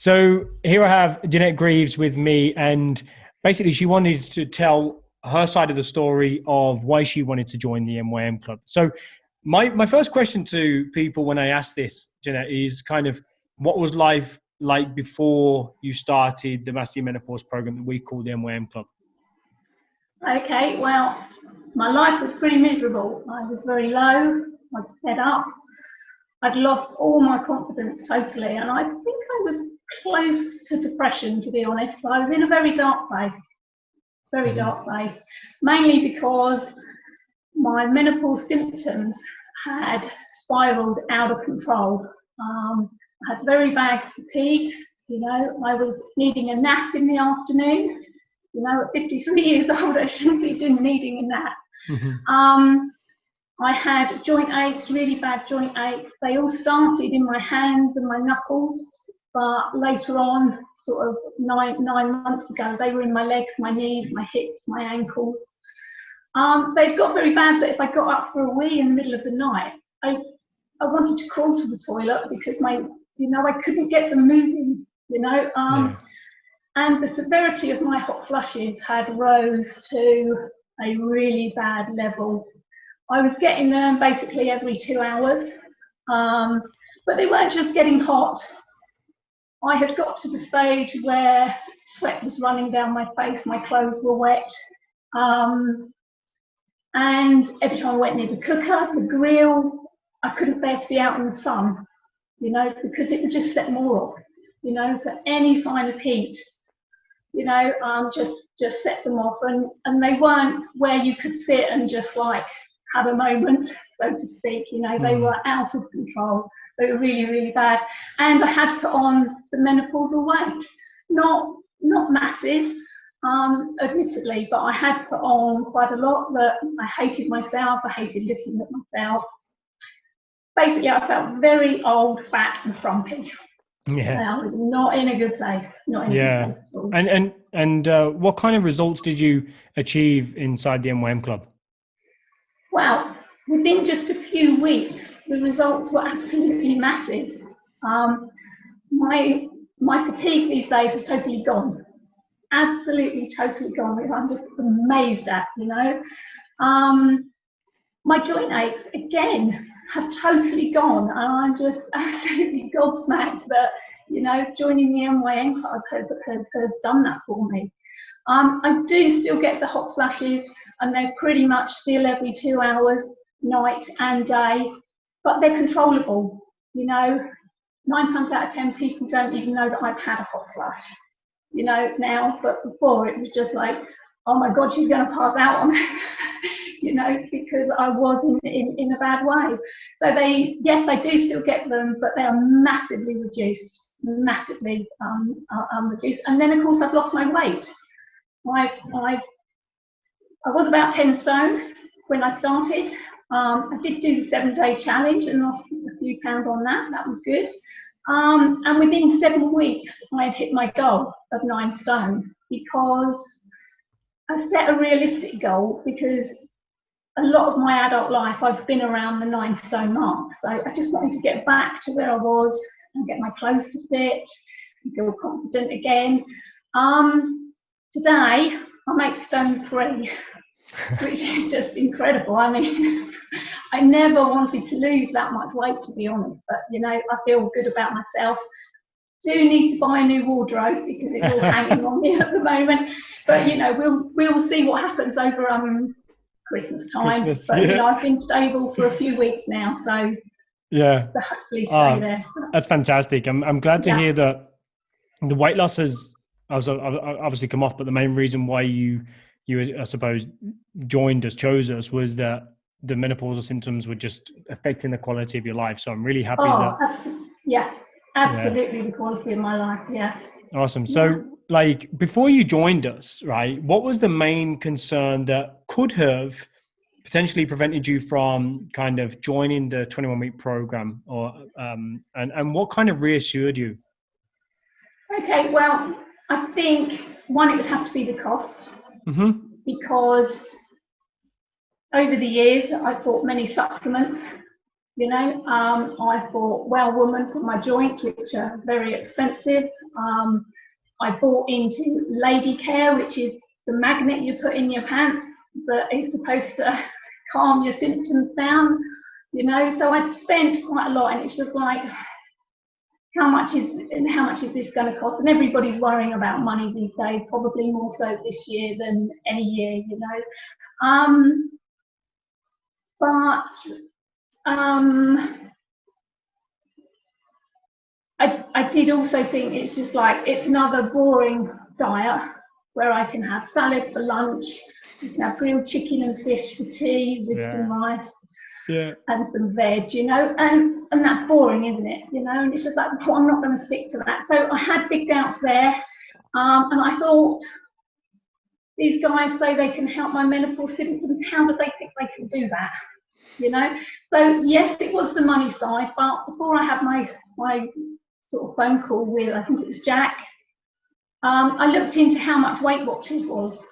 So here I have Jeanette Grieves with me, and basically she wanted to tell her side of the story of why she wanted to join the MYM Club. So my first question to people when I ask this, Jeanette, is kind of what was life like before you started the Master Menopause program that we call the MYM Club? Okay, well, my life was pretty miserable. I was very low, I was fed up. I'd lost all my confidence totally, and I think I was close to depression, to be honest. I was in a very dark place, mainly because my menopause symptoms had spiraled out of control. I had very bad fatigue, I was needing a nap in the afternoon. At 53 years old, I shouldn't be needing a nap. Mm-hmm. I had joint aches, really bad joint aches. They all started in my hands and my knuckles, but later on, sort of nine months ago, they were in my legs, my knees, my hips, my ankles. They'd got very bad that if I got up for a wee in the middle of the night, I wanted to crawl to the toilet because I couldn't get them moving, Yeah. And the severity of my hot flushes had rose to a really bad level. I was getting them basically every 2 hours, but they weren't just getting hot. I had got to the stage where sweat was running down my face, my clothes were wet, and every time I went near the cooker, the grill, I couldn't bear to be out in the sun, because it would just set more off, so any sign of heat, just set them off, and they weren't where you could sit and just like have a moment, so to speak. They were out of control. They were really, really bad. And I had put on some menopausal weight, not massive, admittedly, but I had put on quite a lot. That I hated myself. I hated looking at myself. Basically, I felt very old, fat, and frumpy. Yeah. I was not in a good place. Not in a good place at all. And what kind of results did you achieve inside the MYM Club? Well, within just a few weeks, the results were absolutely massive. My fatigue these days is totally gone. Absolutely, totally gone, which I'm just amazed at, My joint aches, again, have totally gone, and I'm just absolutely gobsmacked that, joining the MYM Club has done that for me. I do still get the hot flashes, and they're pretty much still every 2 hours, night and day, but they're controllable. 9 times out of 10 people don't even know that I've had a hot flash, now, but before it was just like, oh my God, she's going to pass out on me, because I was in a bad way. So yes, I do still get them, but they are massively reduced, reduced. And then of course I've lost my weight. I was about 10 stone when I started. I did do the 7-day challenge and lost a few pounds on that. That was good. And within 7 weeks, I had hit my goal of 9 stone, because I set a realistic goal, because a lot of my adult life I've been around the 9 stone mark. So I just wanted to get back to where I was and get my clothes to fit and feel confident again. Today, I'm 8 stone 3, which is just incredible. I mean, I never wanted to lose that much weight, to be honest, but I feel good about myself. Do need to buy a new wardrobe because it's all hanging on me at the moment. But we'll see what happens over Christmas time. Christmas, but yeah. I've been stable for a few weeks now, so yeah, hopefully stay there. That's fantastic. I'm glad to hear that the weight loss has obviously come off, but the main reason why you I suppose chose us was that the menopausal symptoms were just affecting the quality of your life. So I'm really happy absolutely the quality of my life. Yeah. Awesome. So like before you joined us, right, what was the main concern that could have potentially prevented you from kind of joining the 21-week program, or and what kind of reassured you? Okay, well, I think one, it would have to be the cost, because over the years I've bought many supplements, You know, I bought Well Woman for my joints, which are very expensive. I bought into Lady Care, which is the magnet you put in your pants that is supposed to calm your symptoms down. You know, so I'd spent quite a lot, and it's just like, how much is this going to cost? And everybody's worrying about money these days, probably more so this year than any year, you know. I did also think it's just like, it's another boring diet where I can have salad for lunch, you can have grilled chicken and fish for tea with some rice and some veg, you know, and that's boring, isn't it? You know, and it's just like, well, I'm not going to stick to that. So I had big doubts there, and I thought, these guys say they can help my menopause symptoms. How do they think they can do that? You know, so yes, it was the money side, but before I had my sort of phone call with, I think it was Jack, I looked into how much Weight Watchers was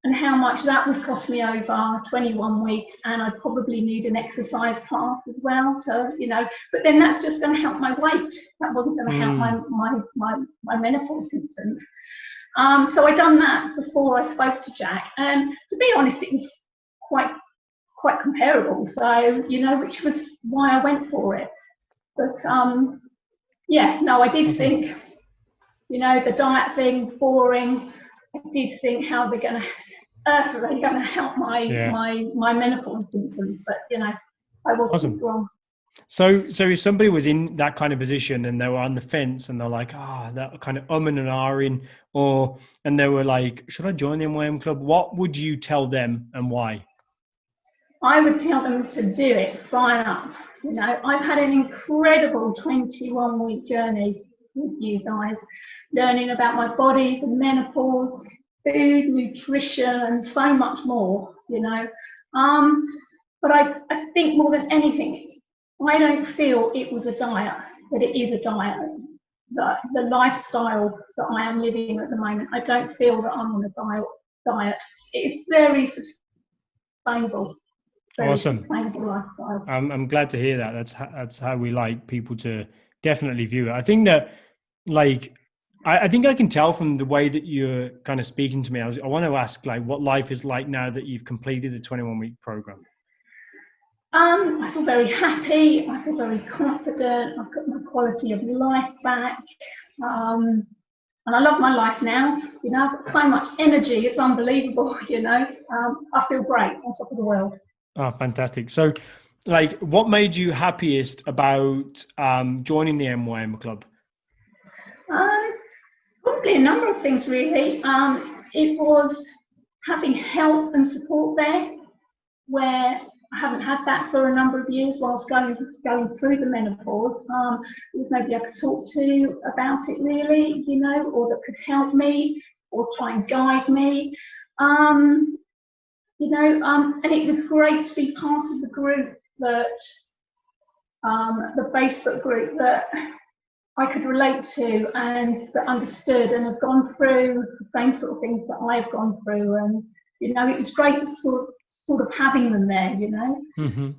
and how much that would cost me over 21 weeks, and I'd probably need an exercise class as well to, you know, but then that's just going to help my weight. That wasn't going to help my menopause symptoms. So I done that before I spoke to Jack, and to be honest, it was quite comparable. So, you know, which was why I went for it. But yeah, no, I did think, you know, the diet thing, boring. I did think, how they're going to help my menopause symptoms, but you know, I wasn't wrong. So if somebody was in that kind of position and they were on the fence and they're like, that kind of and ahhing, and they were like, should I join the MYM Club? What would you tell them and why? I would tell them to do it, sign up. You know, I've had an incredible 21-week journey with you guys, learning about my body, the menopause, food, nutrition, and so much more, you know. But I think more than anything, I don't feel it was a diet, but it is a diet. The lifestyle that I am living at the moment, I don't feel that I'm on a diet. It's very sustainable. Awesome. I'm glad to hear that. That's how we like people to definitely view it. I think that, like, I think I can tell from the way that you're kind of speaking to me. I want to ask, like, what life is like now that you've completed the 21-week program. I feel very happy. I feel very confident. I've got my quality of life back. And I love my life now. You know, I've got so much energy. It's unbelievable, you know. I feel great, on top of the world. Oh, fantastic. So, like, what made you happiest about joining the MYM Club? Probably a number of things, really. It was having help and support there, where I haven't had that for a number of years whilst going through the menopause. There was nobody I could talk to about it, really, you know, or that could help me or try and guide me. You know, and it was great to be part of the group that, the Facebook group that I could relate to and that understood and have gone through the same sort of things that I've gone through. And, you know, it was great sort of having them there, you know. Mm-hmm.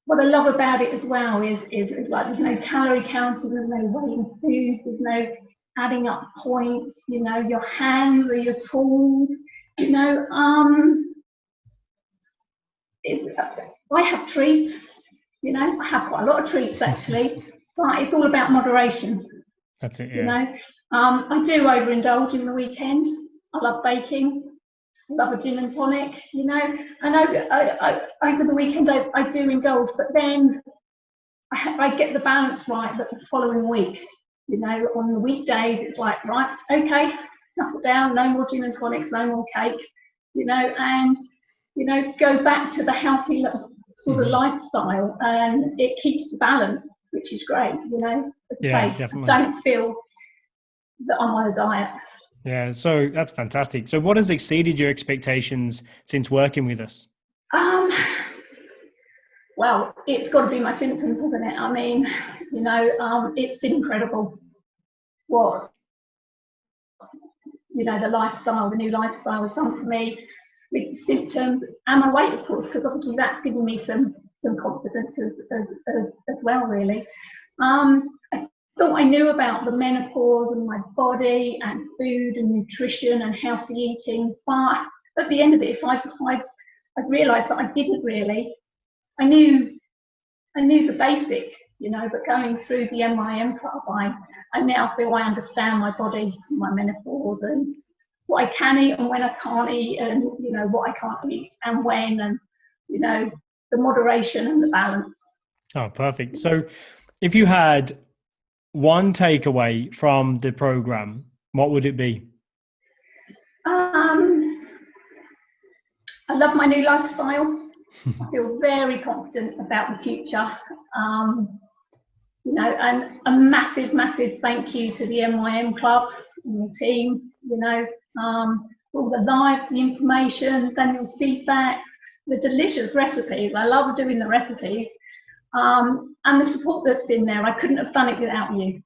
What I love about it as well is like, there's no calorie counting, there's no weighing food, there's no adding up points, you know, your hands are your tools, you know. I have treats, you know, I have quite a lot of treats actually, but it's all about moderation. That's it, yeah. You know, I do overindulge in the weekend. I love baking. I love a gin and tonic, you know. And over the weekend I do indulge, but then I get the balance right the following week. You know, on the weekdays it's like, right, okay, knuckle down, no more gin and tonics, no more cake, you know, and, you know, go back to the healthy sort of lifestyle, and it keeps the balance, which is great, you know. Yeah, definitely. I don't feel that I'm on a diet. Yeah, so that's fantastic. So what has exceeded your expectations since working with us? Well, it's got to be my symptoms, hasn't it? I mean, you know, it's been incredible what, you know, the new lifestyle has done for me. with symptoms and my weight, of course, because obviously that's given me some confidence as well, really. I thought I knew about the menopause and my body and food and nutrition and healthy eating, but at the end of this, I realised that I didn't really. I knew the basic, but going through the MYM Club, I now feel I understand my body, my menopause, and what I can eat and when I can't eat, and what I can't eat and when, and the moderation and the balance. Oh, perfect. So if you had one takeaway from the program, what would it be? I love my new lifestyle. I feel very confident about the future. And a massive, massive thank you to the MYM Club and the team, all the lives, the information, Daniel's feedback, the delicious recipes. I love doing the recipes. And the support that's been there. I couldn't have done it without you.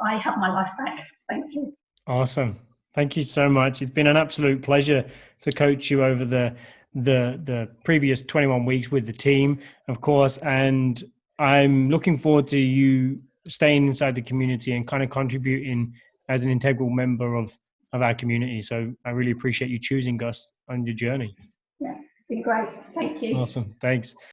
I have my life back. Thank you. Awesome. Thank you so much. It's been an absolute pleasure to coach you over the previous 21 weeks with the team, of course. And I'm looking forward to you staying inside the community and kind of contributing as an integral member of our community. So I really appreciate you choosing us on your journey. Yeah, it's been great. Thank you. Awesome. Thanks.